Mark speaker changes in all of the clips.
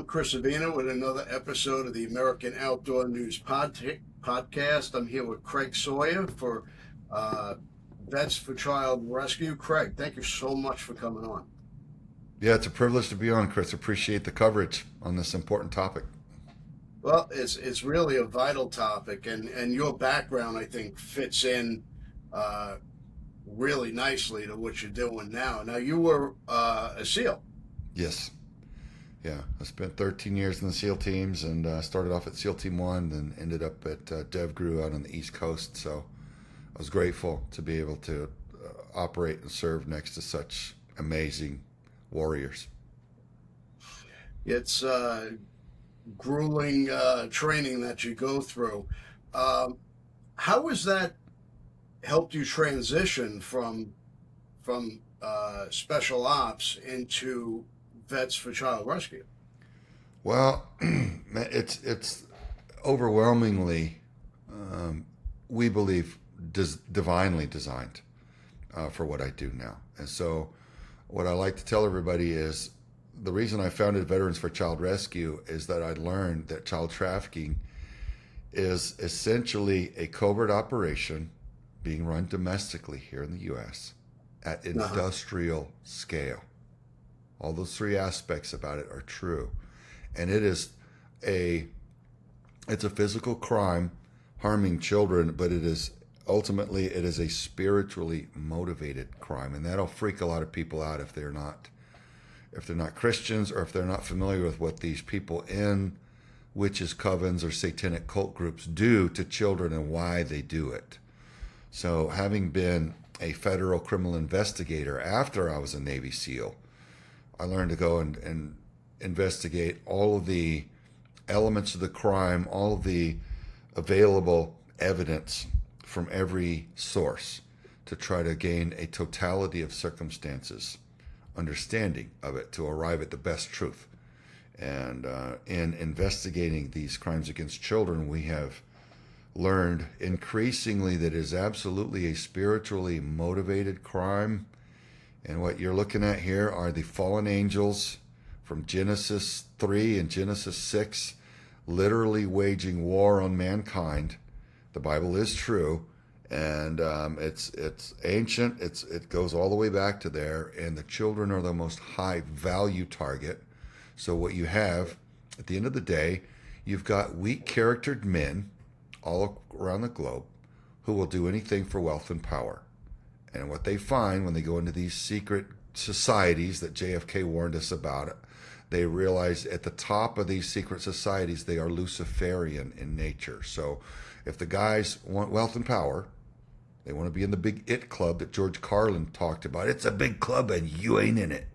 Speaker 1: Chris Avena with another episode of the American Outdoor News Podcast. I'm here with Craig Sawyer for uh, Vets for Child Rescue. Craig, thank you so much for coming on.
Speaker 2: Yeah, it's a privilege to be on, Chris. Appreciate the coverage on this important topic.
Speaker 1: Well, it's really a vital topic, and your background, I think, fits in uh, really nicely to what you're doing now. Now, you were a SEAL.
Speaker 2: Yes. Yeah, I spent 13 years in the SEAL teams and started off at SEAL Team 1, then ended up at DevGru out on the East Coast. So I was grateful to be able to operate and serve next to such amazing warriors.
Speaker 1: It's grueling training that you go through. Um, how has that helped you transition from special ops into Vets for Child Rescue?
Speaker 2: Well, it's overwhelmingly, we believe, divinely designed for what I do now. And so, what I like to tell everybody is the reason I founded Veterans for Child Rescue is that I learned that child trafficking is essentially a covert operation being run domestically here in the U.S. at
Speaker 1: Uh-huh.
Speaker 2: industrial scale. All those three aspects about it are true, and a it's a physical crime harming children, but it is a spiritually motivated crime, and that'll freak a lot of people out if they're not Christians or if they're not familiar with what these people in witches covens or satanic cult groups do to children and why they do it. So, having been a federal criminal investigator after I was a Navy SEAL, I learned to go and investigate all of the elements of the crime, all of the available evidence from every source to try to gain a totality of circumstances understanding of it to arrive at the best truth. And in investigating these crimes against children, we have learned increasingly that it is absolutely a spiritually motivated crime. And what you're looking at here are the fallen angels from Genesis 3 and Genesis 6, literally waging war on mankind. The Bible is true, and it's ancient. It goes all the way back to there, and the children are the most high value target. So what you have at the end of the day, you've got weak charactered men all around the globe who will do anything for wealth and power. And what they find when they go into these secret societies that JFK warned us about, they realize at the top of these secret societies, they are Luciferian in nature. So if the guys want wealth and power, they want to be in the big it club that George Carlin talked about. It's a big club and you ain't in it.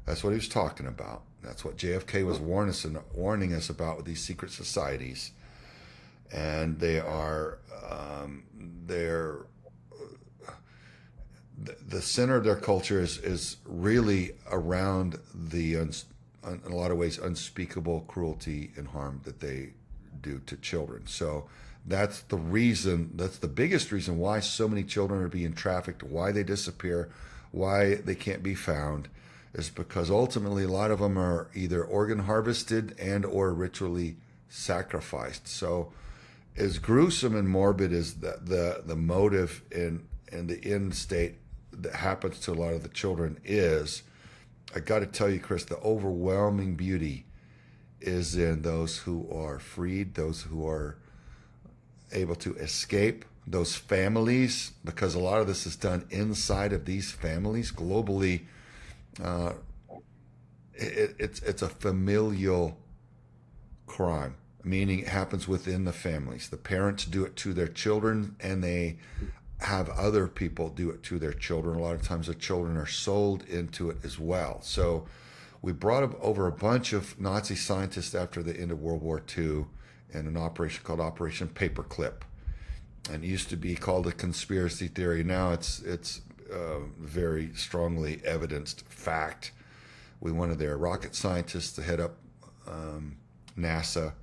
Speaker 2: That's what he was talking about. That's what JFK was warning us about with these secret societies. And they're the center of their culture is really around in a lot of ways, unspeakable cruelty and harm that they do to children. So that's the reason, that's the biggest reason why so many children are being trafficked, why they disappear, why they can't be found, is because ultimately a lot of them are either organ harvested and or ritually sacrificed. So as gruesome and morbid as the motive in the end state that happens to a lot of the children is, I got to tell you, Chris, the overwhelming beauty is in those who are freed, those who are able to escape, those families, because a lot of this is done inside of these families globally. Uh, it's a familial crime, meaning it happens within the families. The parents do it to their children, and they have other people do it to their children. A lot of times the children are sold into it as well. So we brought over a bunch of Nazi scientists after the end of World War II in an operation called Operation Paperclip. And it used to be called a conspiracy theory. Now it's very strongly evidenced fact. We wanted their rocket scientists to head up NASA,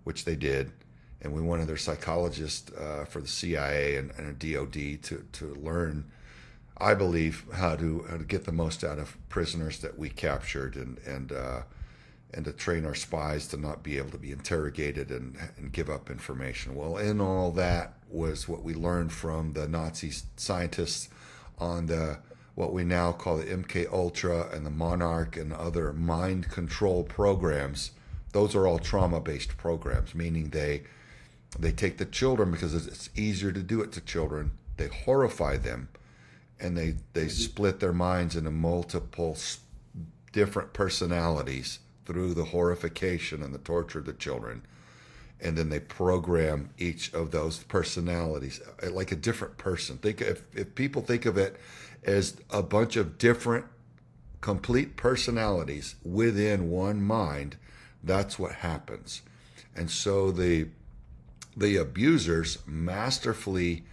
Speaker 2: which they did, and we wanted their psychologists for the CIA and DOD to learn, I believe, how to get the most out of prisoners that we captured, and and to train our spies to not be able to be interrogated and give up information. Well, in all that was what we learned from the Nazi scientists on the what we now call the MK Ultra and the Monarch and other mind control programs. Those are all trauma-based programs, meaning they take the children because it's easier to do it to children. They horrify them, and they split their minds into multiple different personalities through the horrification and the torture of the children. And then they program each of those personalities like a different person. Think if people think of it as a bunch of different complete personalities within one mind, that's what happens. And so the abusers masterfully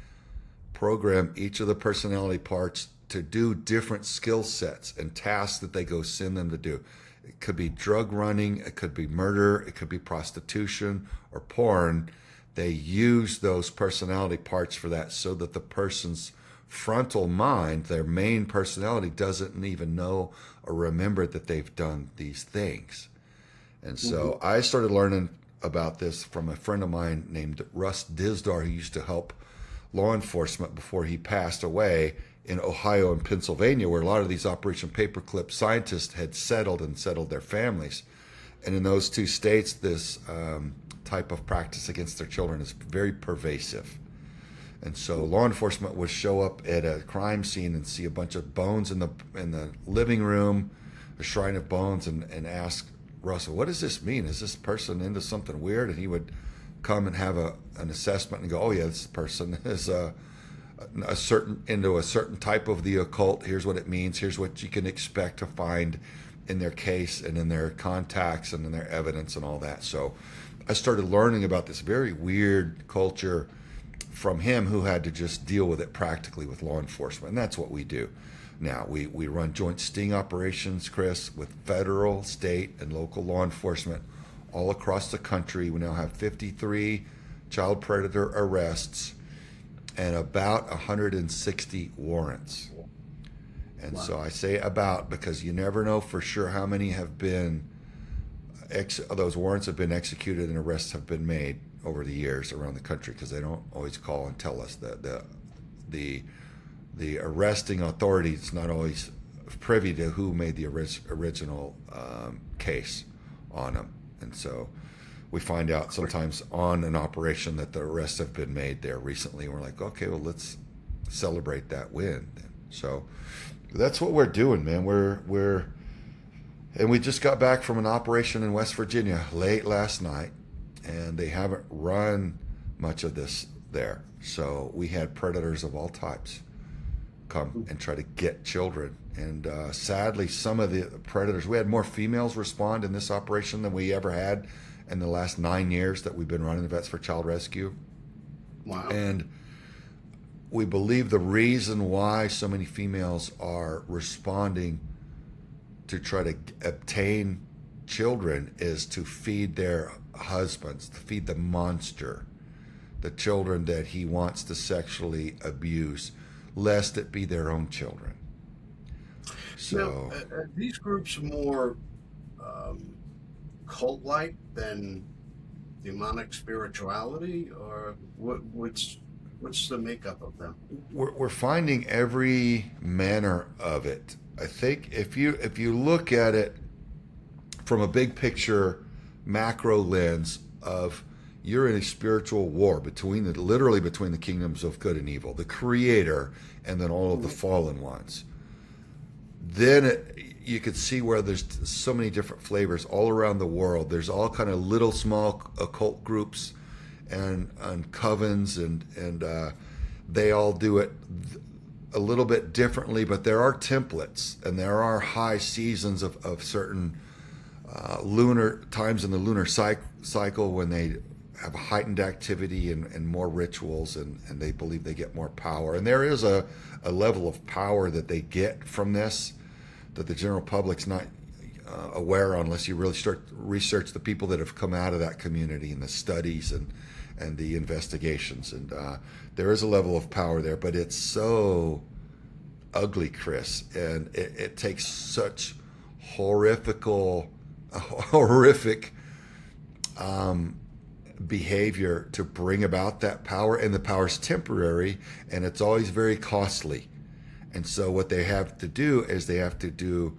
Speaker 2: program each of the personality parts to do different skill sets and tasks that they go send them to do. It could be drug running, it could be murder, it could be prostitution or porn. They use those personality parts for that so that the person's frontal mind, their main personality, doesn't even know or remember that they've done these things. And so I started learning about this from a friend of mine named Russ Dizdar, who used to help law enforcement before he passed away in Ohio and Pennsylvania, where a lot of these Operation Paperclip scientists had settled their families. And in those two states, this type of practice against their children is very pervasive. And so law enforcement would show up at a crime scene and see a bunch of bones in the living room, a shrine of bones, and ask Russell, what does this mean? Is this person into something weird? And he would come and have an assessment and go, oh yeah, this person is into a certain type of the occult. Here's what it means. Here's what you can expect to find in their case and in their contacts and in their evidence and all that. So I started learning about this very weird culture from him, who had to just deal with it practically with law enforcement. And that's what we do. Now, we run joint sting operations, Chris, with federal, state, and local law enforcement all across the country. We now have 53 child predator arrests and about 160 warrants. And so I say about because you never know for sure how many have been, those warrants have been executed and arrests have been made over the years around the country, because they don't always call and tell us that the arresting authority is not always privy to who made the original case on them. And so we find out sometimes on an operation that the arrests have been made there recently, and we're like, okay, well, let's celebrate that win then. So that's what we're doing, man. And we just got back from an operation in West Virginia late last night, and they haven't run much of this there. So we had predators of all types come and try to get children. And sadly, some of the predators, we had more females respond in this operation than we ever had in the last 9 years that we've been running Vets for Child Rescue.
Speaker 1: Wow.
Speaker 2: And we believe the reason why so many females are responding to try to obtain children is to feed their husbands, to feed the monster, the children that he wants to sexually abuse, lest it be their own children. So
Speaker 1: now, are these groups more cult-like than demonic spirituality, or what's the makeup of them?
Speaker 2: we're finding every manner of it. I think if you look at it from a big picture macro lens of, you're in a spiritual war literally between the kingdoms of good and evil, the creator and then all of the fallen ones. Then you could see where there's so many different flavors all around the world. There's all kind of little small occult groups and covens, and they all do it a little bit differently, but there are templates and there are high seasons of certain lunar times in the lunar cycle when they have a heightened activity and more rituals, and they believe they get more power. And there is a level of power that they get from this that the general public's not aware unless you really start to research the people that have come out of that community and the studies and the investigations. And there is a level of power there, but it's so ugly, Chris, and it takes such horrifical horrific behavior to bring about that power, and the power's temporary, and it's always very costly. And so what they have to do is they have to do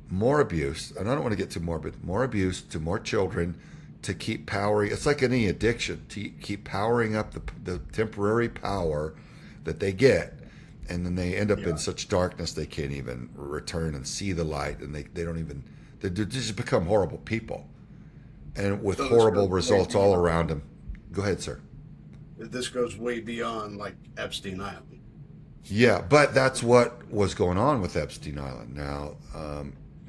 Speaker 2: more abuse, and I don't want to get too morbid, more abuse to more children to keep powering. It's like any addiction, to keep powering up the temporary power that they get, and then they end up in such darkness they can't even return and see the light, and they don't even, they just become horrible people, and with
Speaker 1: So
Speaker 2: horrible results all around them. Go ahead, sir.
Speaker 1: This goes way beyond like Epstein Island.
Speaker 2: Yeah, but that's what was going on with Epstein Island. Now,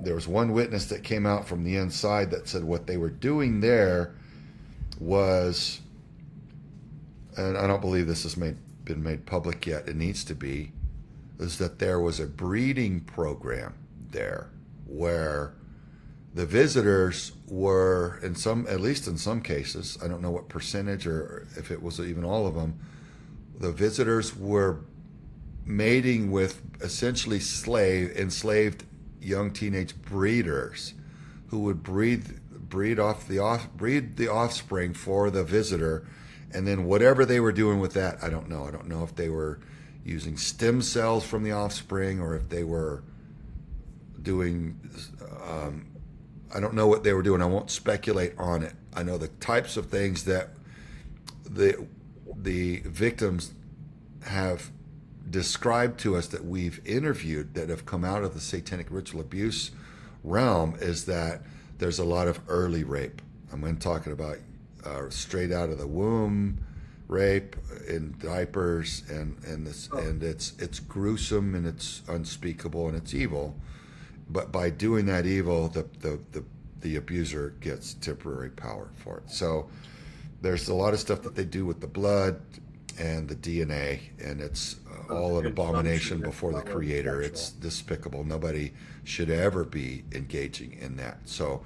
Speaker 2: there was one witness that came out from the inside that said what they were doing there was, and I don't believe this has been made public yet, it needs to be, is that there was a breeding program there where the visitors were, in some, at least in some cases, I don't know what percentage or if it was even all of them, the visitors were mating with essentially enslaved young teenage breeders who would breed the offspring for the visitor, and then whatever they were doing with that, I don't know. I don't know if they were using stem cells from the offspring or if they were doing. I don't know what they were doing. I won't speculate on it. I know the types of things that the victims have described to us that we've interviewed that have come out of the satanic ritual abuse realm is that there's a lot of early rape. I'm talking about straight out of the womb rape in diapers, and it's gruesome and it's unspeakable and it's evil. But by doing that evil, the abuser gets temporary power for it. So there's a lot of stuff that they do with the blood and the DNA, and it's all an abomination before the Creator. It's despicable. Nobody should ever be engaging in that. So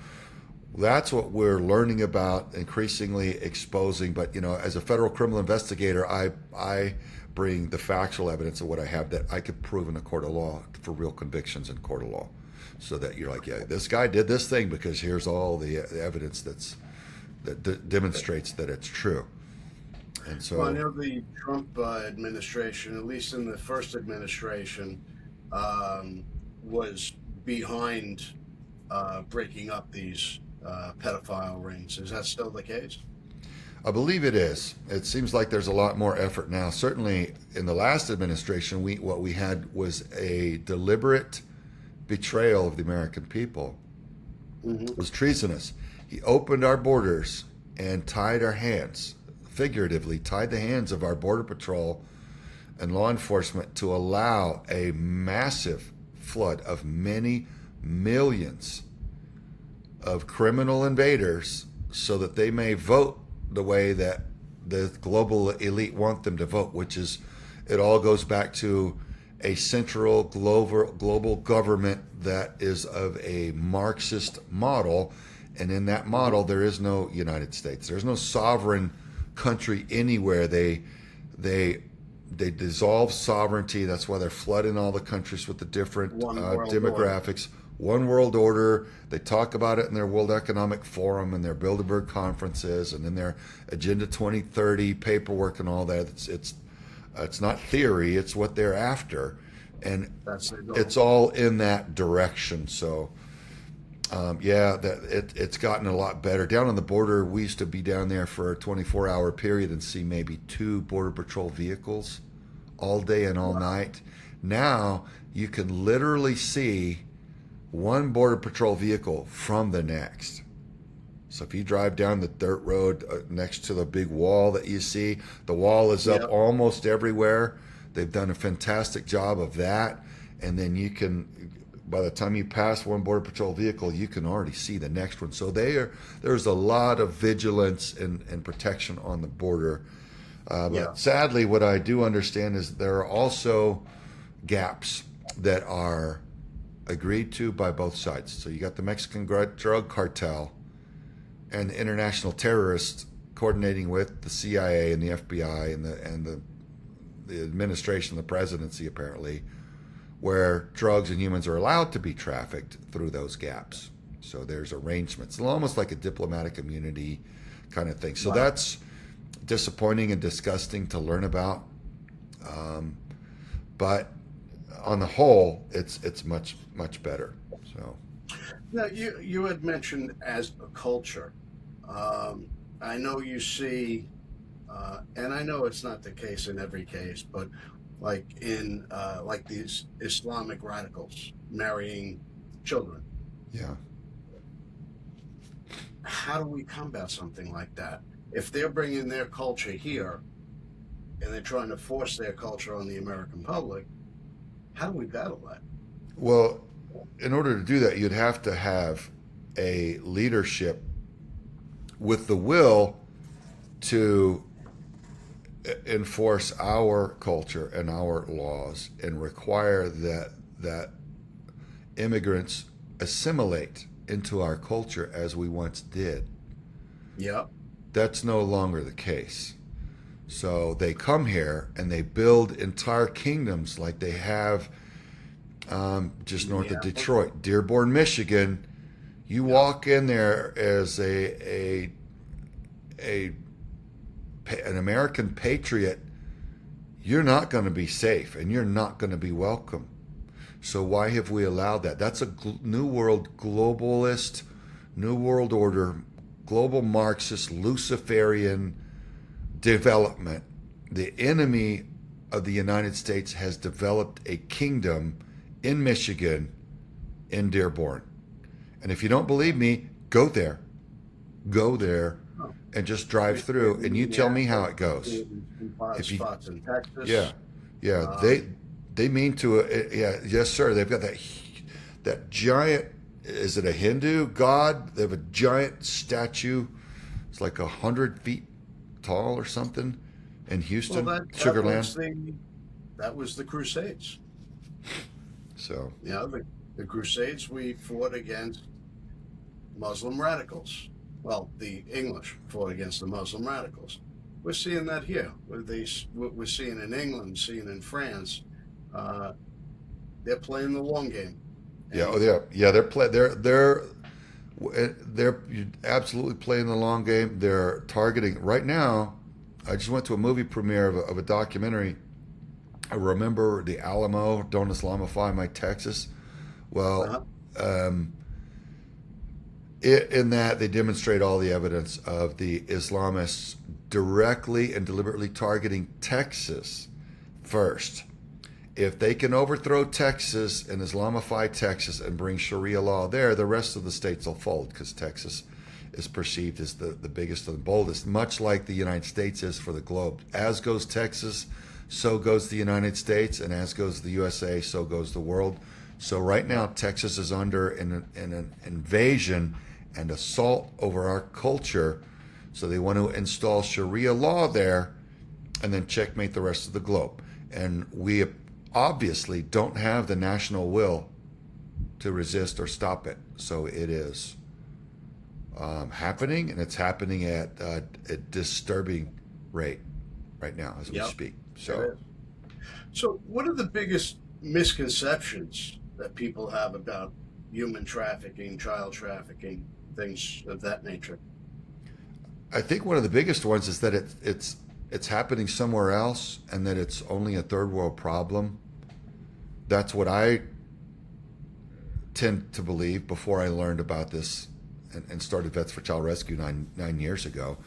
Speaker 2: that's what we're learning about, increasingly exposing. But as a federal criminal investigator, I bring the factual evidence of what I have that I could prove in a court of law for real convictions in court of law, so that you're like, yeah, this guy did this thing because here's all the evidence that demonstrates that it's true. And so,
Speaker 1: Well, I know the Trump administration, at least in the first administration, was behind breaking up these pedophile rings. Is that still the case?
Speaker 2: I believe it is. It seems like there's a lot more effort now. Certainly in the last administration, what we had was a deliberate betrayal of the American people.
Speaker 1: Mm-hmm.
Speaker 2: It was treasonous. He opened our borders and tied our hands, figuratively tied the hands of our Border Patrol and law enforcement to allow a massive flood of many millions of criminal invaders so that they may vote the way that the global elite want them to vote, which is, it all goes back to a central global government that is of a Marxist model. And in that model, there is no United States. There's no sovereign country anywhere. They dissolve sovereignty. That's why they're flooding all the countries with the different demographics. One world order. They talk about it in their World Economic Forum and their Bilderberg conferences and in their Agenda 2030 paperwork and all that. It's not theory. It's what they're after, and it's all in that direction. So. It's gotten a lot better. Down on the border, we used to be down there for a 24-hour period and see maybe 2 Border Patrol vehicles all day and all night. Now you can literally see one Border Patrol vehicle from the next. So if you drive down the dirt road next to the big wall that you see, the wall is up almost everywhere. They've done a fantastic job of that. And then you can, by the time you pass one Border Patrol vehicle, you can already see the next one. So there's a lot of vigilance and protection on the border. But sadly, what I do understand is there are also gaps that are agreed to by both sides. So you got the Mexican drug cartel and the international terrorists coordinating with the CIA and the FBI and the administration, the presidency apparently, where drugs and humans are allowed to be trafficked through those gaps. So there's arrangements, almost like a diplomatic immunity kind of thing. So
Speaker 1: Wow.
Speaker 2: that's disappointing and disgusting to learn about. But on the whole, it's much better. So
Speaker 1: Now, you had mentioned as a culture. I know you see, and I know it's not the case in every case, but like in like these Islamic radicals marrying children.
Speaker 2: yeah.
Speaker 1: How do we combat something like that? If they're bringing their culture here and they're trying to force their culture on the American public, how do we battle that?
Speaker 2: Well, in order to do that, you'd have to have a leadership with the will to enforce our culture and our laws and require that immigrants assimilate into our culture as we once did.
Speaker 1: Yep.
Speaker 2: That's no longer the case. So they come here and they build entire kingdoms like they have just north of
Speaker 1: Yeah.
Speaker 2: Detroit, Dearborn, Michigan. You walk in there as an American patriot, you're not going to be safe and you're not going to be welcome. So why have we allowed that? That's a new world globalist, new world order, global Marxist, Luciferian development. The enemy of the United States has developed a kingdom in Michigan, in Dearborn. And if you don't believe me, go there. Go there
Speaker 1: Oh.
Speaker 2: and just drive through and you tell me how it goes.
Speaker 1: In five
Speaker 2: If you,
Speaker 1: spots in Texas.
Speaker 2: yeah, yeah,
Speaker 1: Um,
Speaker 2: they mean to, yeah, yes, sir. They've got that giant. Is it a Hindu god? They have a giant statue. It's like 100 feet tall or something in
Speaker 1: well,
Speaker 2: Houston,
Speaker 1: that
Speaker 2: Sugar
Speaker 1: was
Speaker 2: Land.
Speaker 1: that was the Crusades.
Speaker 2: So
Speaker 1: You know, the Crusades, we fought against Muslim radicals. Well, the English fought against the Muslim radicals. We're seeing that here. We're seeing in England, seeing in France. Uh, they're playing the long game.
Speaker 2: yeah, oh
Speaker 1: And
Speaker 2: yeah, yeah. They're absolutely playing the long game. They're targeting right now. I just went to a movie premiere of a documentary. I remember the Alamo, Don't Islamify My Texas. Well,
Speaker 1: uh,
Speaker 2: um, in that they demonstrate all the evidence of the Islamists directly and deliberately targeting Texas first. If they can overthrow Texas and Islamify Texas and bring Sharia law there, the rest of the states will fold because Texas is perceived as the biggest and the boldest, much like the United States is for the globe. As goes Texas, so goes the United States, and as goes the USA, so goes the world. So right now, Texas is under an invasion and assault over our culture. So they want to install Sharia law there and then checkmate the rest of the globe. And we obviously don't have the national will to resist or stop it. So it is happening, and it's happening at a disturbing rate right now as we
Speaker 1: yep,
Speaker 2: speak.
Speaker 1: it
Speaker 2: So
Speaker 1: is. So, what are the biggest misconceptions that people have about human trafficking, child trafficking, things of that nature?
Speaker 2: I think one of the biggest ones is that it's happening somewhere else and that it's only a third world problem. That's what I tend to believe before I learned about this and started Vets for Child Rescue nine years ago.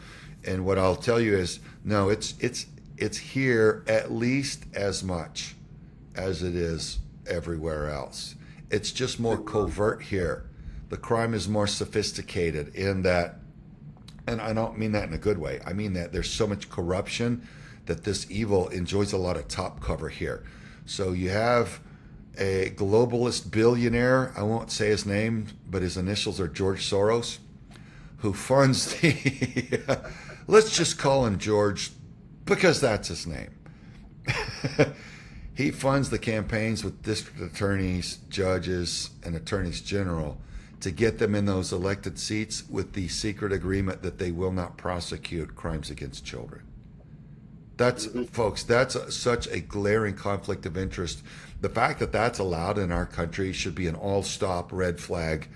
Speaker 2: And what I'll tell you is, no, it's here at least as much as it is everywhere else. It's just more covert here. The crime is more sophisticated in that, and I don't mean that in a good way. I mean that there's so much corruption that this evil enjoys a lot of top cover here. So you have a globalist billionaire, I won't say his name, but his initials are George Soros, who funds the, let's just call him George because that's his name. He funds the campaigns with district attorneys, judges, and attorneys general to get them in those elected seats with the secret agreement that they will not prosecute crimes against children. That's, folks, that's such a glaring conflict of interest. The fact that that's allowed in our country should be an all-stop red flag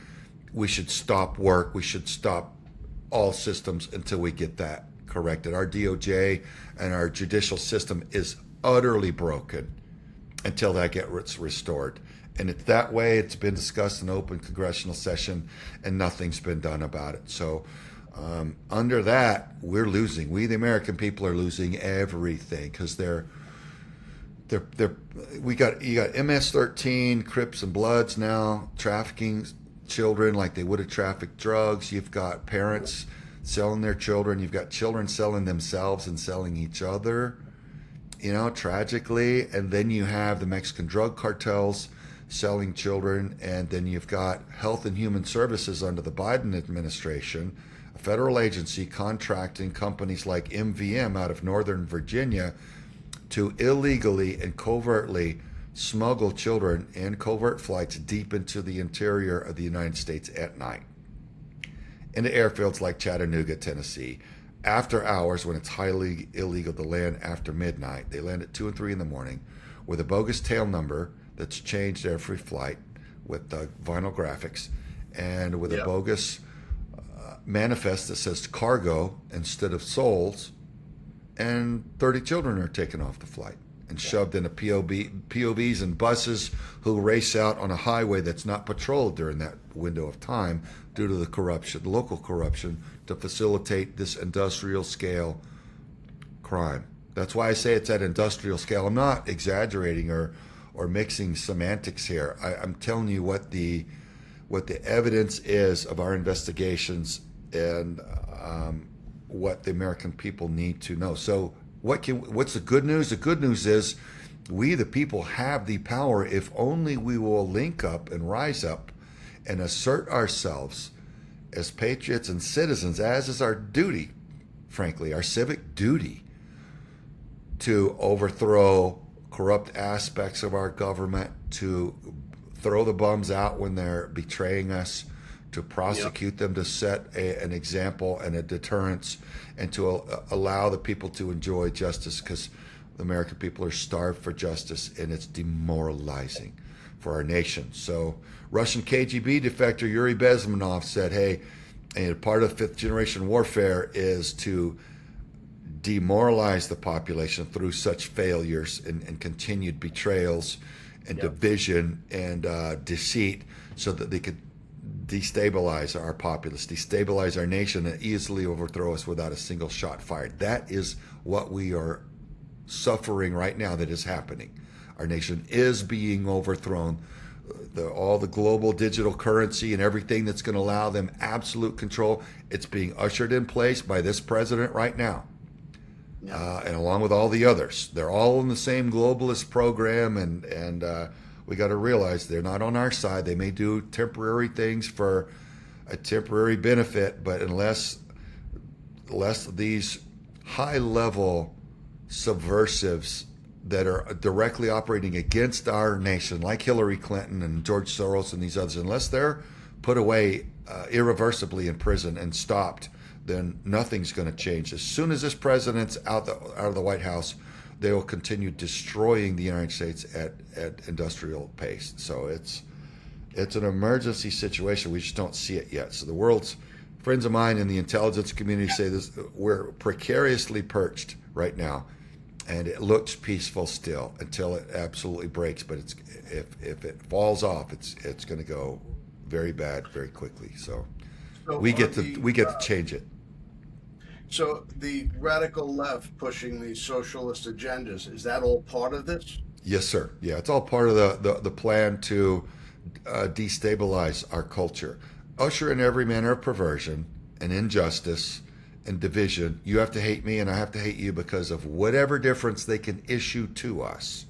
Speaker 2: we should stop work. We should stop all systems until we get that corrected. Our DOJ and our judicial system is utterly broken until that gets restored. And it's that way. It's been discussed in open congressional session, and nothing's been done about it. So under that, we're losing. We, the American people, are losing everything because you got MS-13, Crips and Bloods now trafficking children like they would have trafficked drugs. You've got parents selling their children. You've got children selling themselves and selling each other, tragically. And then you have the Mexican drug cartels selling children. And then you've got Health and Human Services under the Biden administration, a federal agency contracting companies like MVM out of Northern Virginia to illegally and covertly smuggle children in covert flights deep into the interior of the United States at night, into airfields like Chattanooga, Tennessee, after hours when it's highly illegal to land after midnight. They land at 2 and 3 in the morning with a bogus tail number that's changed every flight with vinyl graphics, and with a bogus manifest that says cargo instead of souls, and 30 children are taken off the flight and shoved into POVs and buses who race out on a highway that's not patrolled during that window of time due to the corruption, the local corruption, to facilitate this industrial scale crime. That's why I say it's at industrial scale. I'm not exaggerating or mixing semantics here. I'm telling you what the evidence is of our investigations and what the American people need to know. So what's the good news? The good news is we, the people, have the power if only we will link up and rise up and assert ourselves as patriots and citizens, as is our duty, frankly, our civic duty, to overthrow corrupt aspects of our government, to throw the bums out when they're betraying us, to prosecute them, to set an example and a deterrence, and to allow the people to enjoy justice, because the American people are starved for justice, and it's demoralizing for our nation. So Russian KGB defector Yuri Bezmenov said, hey, and part of fifth generation warfare is to demoralize the population through such failures and continued betrayals and division and deceit, so that they could destabilize our populace, destabilize our nation, and easily overthrow us without a single shot fired. That is what we are suffering right now. That is happening. Our nation is being overthrown. All the global digital currency and everything that's going to allow them absolute control, it's being ushered in place by this president right now. And along with all the others, they're all in the same globalist program, and we got to realize they're not on our side. They may do temporary things for a temporary benefit, but unless these high-level subversives that are directly operating against our nation, like Hillary Clinton and George Soros and these others, unless they're put away irreversibly in prison and stopped, then nothing's going to change. As soon as this president's out of the White House, they will continue destroying the United States at industrial pace. So it's an emergency situation. We just don't see it yet. So the world's friends of mine in the intelligence community say this: we're precariously perched right now, and it looks peaceful still until it absolutely breaks. But if it falls off, it's going to go very bad very quickly. So we get to change it.
Speaker 1: So the radical left pushing these socialist agendas, is that all part of this?
Speaker 2: Yes, sir. Yeah, it's all part of the plan to destabilize our culture, usher in every manner of perversion and injustice and division. You have to hate me and I have to hate you because of whatever difference they can issue to us.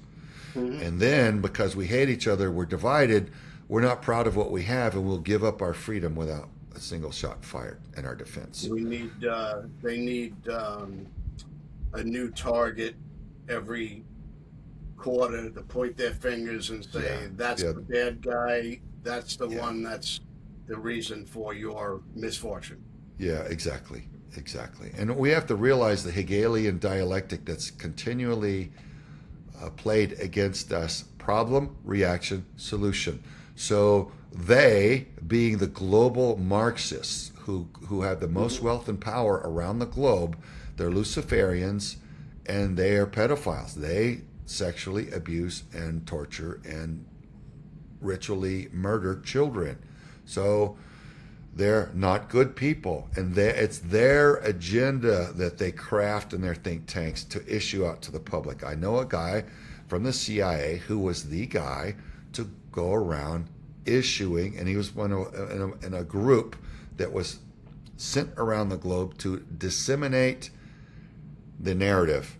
Speaker 2: Mm-hmm. And then because we hate each other, we're divided, we're not proud of what we have, and we'll give up our freedom without a single shot fired in our defense.
Speaker 1: They need a new target every quarter to point their fingers and say, that's the bad guy, that's the one that's the reason for your misfortune.
Speaker 2: Yeah, exactly. And we have to realize the Hegelian dialectic that's continually played against us: problem, reaction, solution. So they, being the global Marxists who have the most wealth and power around the globe, they're Luciferians and they are pedophiles. They sexually abuse and torture and ritually murder children. So they're not good people, and it's their agenda that they craft in their think tanks to issue out to the public. I know a guy from the CIA who was the guy to go around issuing, and he was in a group that was sent around the globe to disseminate the narrative.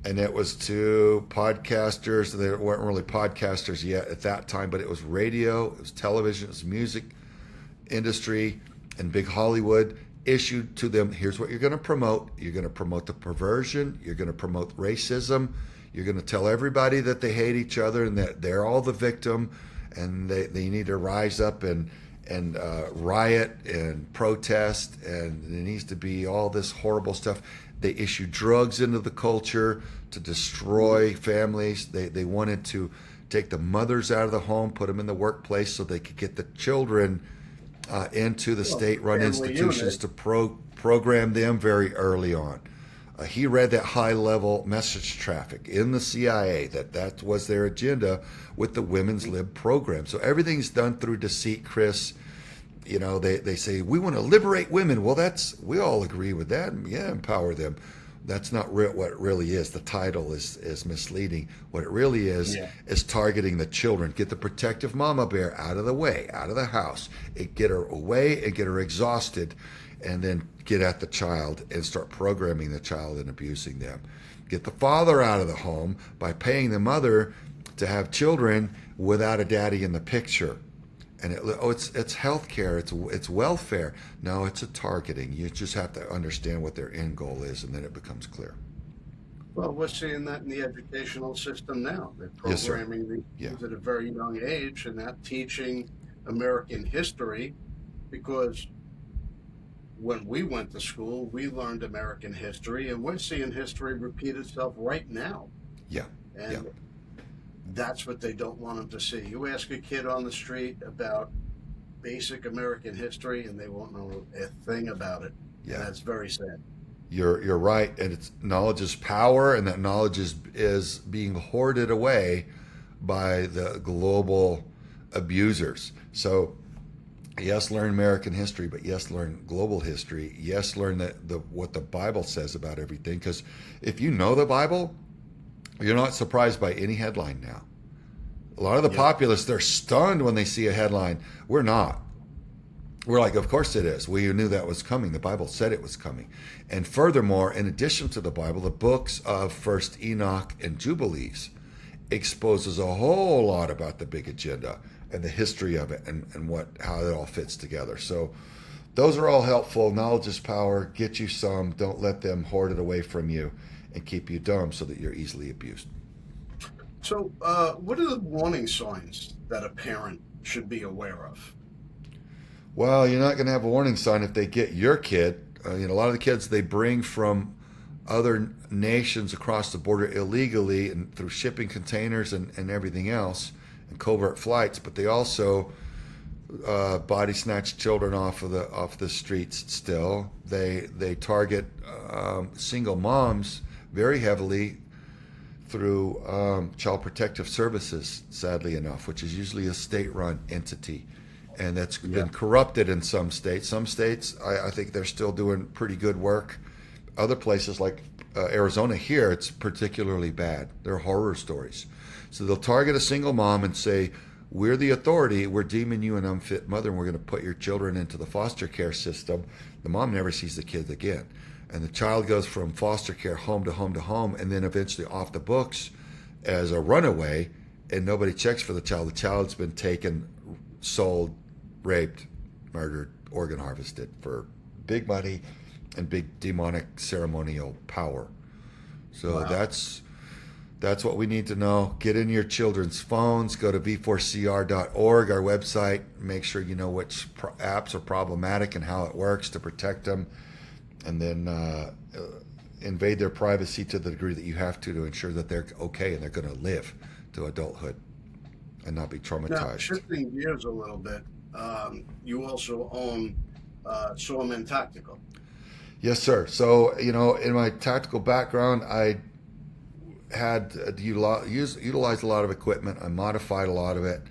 Speaker 2: And it was to podcasters. They weren't really podcasters yet at that time, but it was radio, it was television, it was music industry, and big Hollywood issued to them, here's what you're going to promote. You're going to promote the perversion. You're going to promote racism. You're going to tell everybody that they hate each other and that they're all the victim, and they need to rise up and riot and protest, and there needs to be all this horrible stuff. They issued drugs into the culture to destroy families. They wanted to take the mothers out of the home, put them in the workplace so they could get the children into the state-run institutions to program them very early on. He read that high-level message traffic in the CIA, that was their agenda with the women's lib program. So everything's done through deceit, Chris. You know, they say, we want to liberate women. Well, we all agree with that. Yeah, empower them. That's not what it really is. The title is misleading. What it really is targeting the children. Get the protective mama bear out of the way, out of the house. Get her away and get her exhausted, and then get at the child and start programming the child and abusing them. Get the father out of the home by paying the mother to have children without a daddy in the picture. And it's health care, it's welfare. No, it's a targeting. You just have to understand what their end goal is, and then it becomes clear.
Speaker 1: Well, we're seeing that in the educational system now. They're
Speaker 2: Yes, sir.
Speaker 1: programming these kids at a very young age and not teaching American history, because when we went to school, we learned American history, and we're seeing history repeat itself right now.
Speaker 2: Yeah.
Speaker 1: And that's what they don't want them to see. You ask a kid on the street about basic American history, and they won't know a thing about it.
Speaker 2: Yeah.
Speaker 1: And that's very sad.
Speaker 2: You're right, and knowledge is power, and that knowledge is being hoarded away by the global abusers. So, yes, learn American history, but yes, learn global history. Yes, learn what the Bible says about everything. Because if you know the Bible, you're not surprised by any headline now. A lot of the populace, they're stunned when they see a headline. We're not. We're like, of course it is. We knew that was coming. The Bible said it was coming. And furthermore, in addition to the Bible, the books of First Enoch and Jubilees exposes a whole lot about the big agenda and the history of it and how it all fits together. So those are all helpful. Knowledge is power. Get you some. Don't let them hoard it away from you and keep you dumb so that you're easily abused.
Speaker 1: So what are the warning signs that a parent should be aware of?
Speaker 2: Well, you're not going to have a warning sign if they get your kid. A lot of the kids they bring from other nations across the border illegally and through shipping containers and everything else and covert flights, but they also body snatch children off the streets still. They target single moms very heavily through Child Protective Services, sadly enough, which is usually a state-run entity. And that's been corrupted in some states. Some states, I think they're still doing pretty good work. Other places like Arizona here, it's particularly bad. They're horror stories. So they'll target a single mom and say, we're the authority, we're deeming you an unfit mother, and we're going to put your children into the foster care system. The mom never sees the kids again. And the child goes from foster care home to home to home, and then eventually off the books as a runaway, and nobody checks for the child. The child's been taken, sold, raped, murdered, organ harvested for big money and big demonic ceremonial power. So that's what we need to know. Get in your children's phones. Go to v4cr.org, our website. Make sure you know which apps are problematic and how it works to protect them. And then invade their privacy to the degree that you have to ensure that they're okay and they're going to live to adulthood. and not be
Speaker 1: Now,
Speaker 2: traumatized.
Speaker 1: shifting gears a little bit, you also own Sawman Tactical.
Speaker 2: Yes, sir. So, in my tactical background, I had utilized a lot of equipment. I modified a lot of it,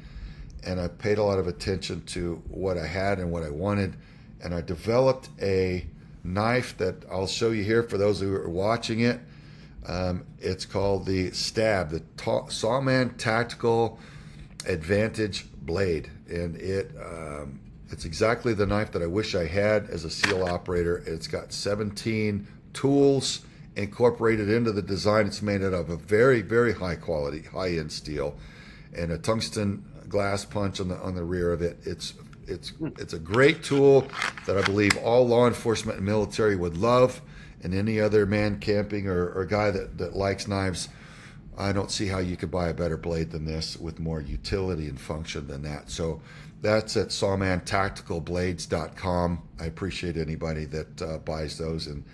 Speaker 2: and I paid a lot of attention to what I had and what I wanted. And I developed a knife that I'll show you here for those who are watching it. It's called the Stab, the Sawman Tactical Advantage Blade, and it's exactly the knife that I wish I had as a SEAL operator. It's got 17 tools incorporated into the design. It's made out of a very, very high quality, high end steel, and a tungsten glass punch on the rear of it. It's a great tool that I believe all law enforcement and military would love, and any other man camping or guy that likes knives. I don't see how you could buy a better blade than this with more utility and function than that. So that's at sawmantacticalblades.com. I appreciate anybody that buys those, and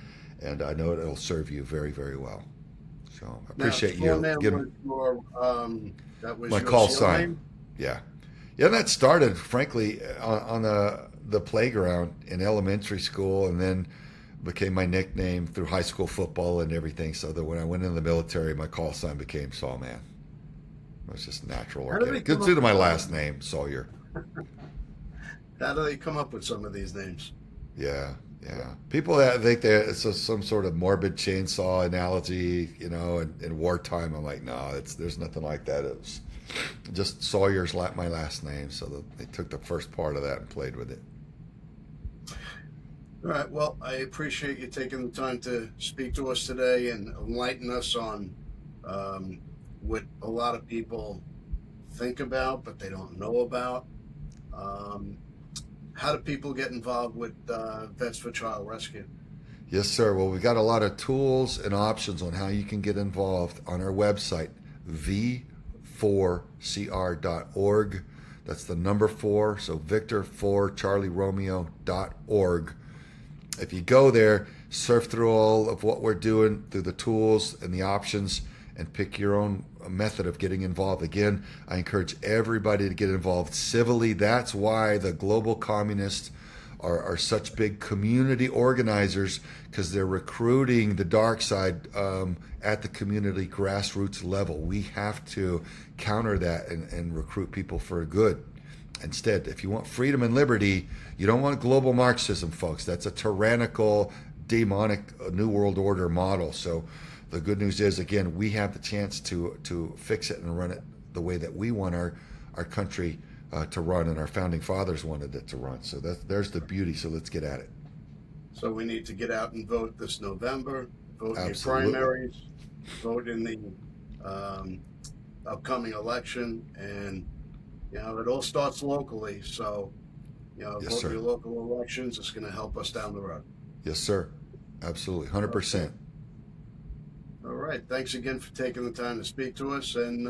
Speaker 2: I know it'll serve you very, very well. So I appreciate
Speaker 1: Now,
Speaker 2: you.
Speaker 1: That was
Speaker 2: My
Speaker 1: your
Speaker 2: call
Speaker 1: SEAL
Speaker 2: sign.
Speaker 1: name?
Speaker 2: Yeah. And that started, frankly, on the playground in elementary school, and then became my nickname through high school football and everything. So that when I went into the military, my call sign became Sawman. It was just natural,
Speaker 1: How did
Speaker 2: organic.
Speaker 1: they come
Speaker 2: It's due to
Speaker 1: up
Speaker 2: my
Speaker 1: with
Speaker 2: last name, Sawyer.
Speaker 1: How do they come up with some of these names?
Speaker 2: Yeah. People that think that it's some sort of morbid chainsaw analogy, in wartime. I'm like, no, there's nothing like that. It was just Sawyer's my last name, so they took the first part of that and played with it.
Speaker 1: All right. Well, I appreciate you taking the time to speak to us today and enlighten us on what a lot of people think about, but they don't know about. How do people get involved with Vets for Child Rescue?
Speaker 2: Yes, sir. Well, we got a lot of tools and options on how you can get involved on our website, v4cr.org. That's the number 4, so Victor 4 Charlie Romeo.org. If you go there, surf through all of what we're doing through the tools and the options, and pick your own method of getting involved. Again, I encourage everybody to get involved civilly. That's why the global communists are such big community organizers, because they're recruiting the dark side at the community grassroots level. We have to counter that and recruit people for good. Instead, if you want freedom and liberty, you don't want global Marxism, folks. That's a tyrannical, demonic New World Order model. So the good news is, again, we have the chance to fix it and run it the way that we want our country to run, and our founding fathers wanted it to run. So there's the beauty. So let's get at it.
Speaker 1: So we need to get out and vote this November, vote in your
Speaker 2: Absolutely.
Speaker 1: primaries, vote in the upcoming election, and it all starts locally. So
Speaker 2: Yes,
Speaker 1: vote
Speaker 2: sir.
Speaker 1: in your local elections. It's going to help us down the road.
Speaker 2: Yes, sir. Absolutely. 100%.
Speaker 1: All right. Thanks again for taking the time to speak to us, and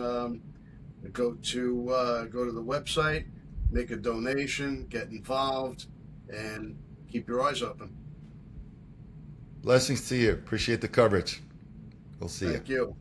Speaker 1: go to the website, make a donation, get involved, and keep your eyes open.
Speaker 2: Blessings to you. Appreciate the coverage. We'll see you.
Speaker 1: Thank you.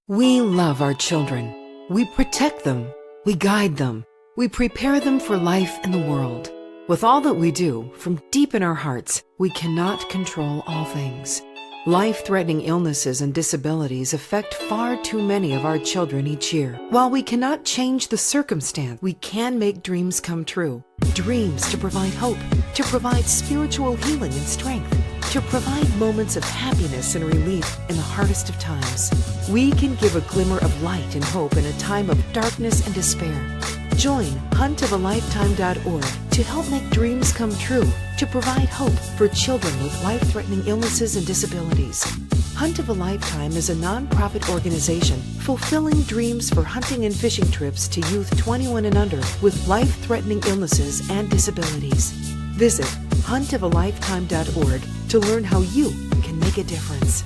Speaker 3: We love our children. We protect them. We guide them. We prepare them for life in the world. With all that we do, from deep in our hearts, we cannot control all things. Life-threatening illnesses and disabilities affect far too many of our children each year. While we cannot change the circumstance, we can make dreams come true. Dreams to provide hope, to provide spiritual healing and strength, to provide moments of happiness and relief in the hardest of times. We can give a glimmer of light and hope in a time of darkness and despair. Join huntofalifetime.org to help make dreams come true, to provide hope for children with life-threatening illnesses and disabilities. Hunt of a Lifetime is a non-profit organization fulfilling dreams for hunting and fishing trips to youth 21 and under with life-threatening illnesses and disabilities. Visit huntofalifetime.org to learn how you can make a difference.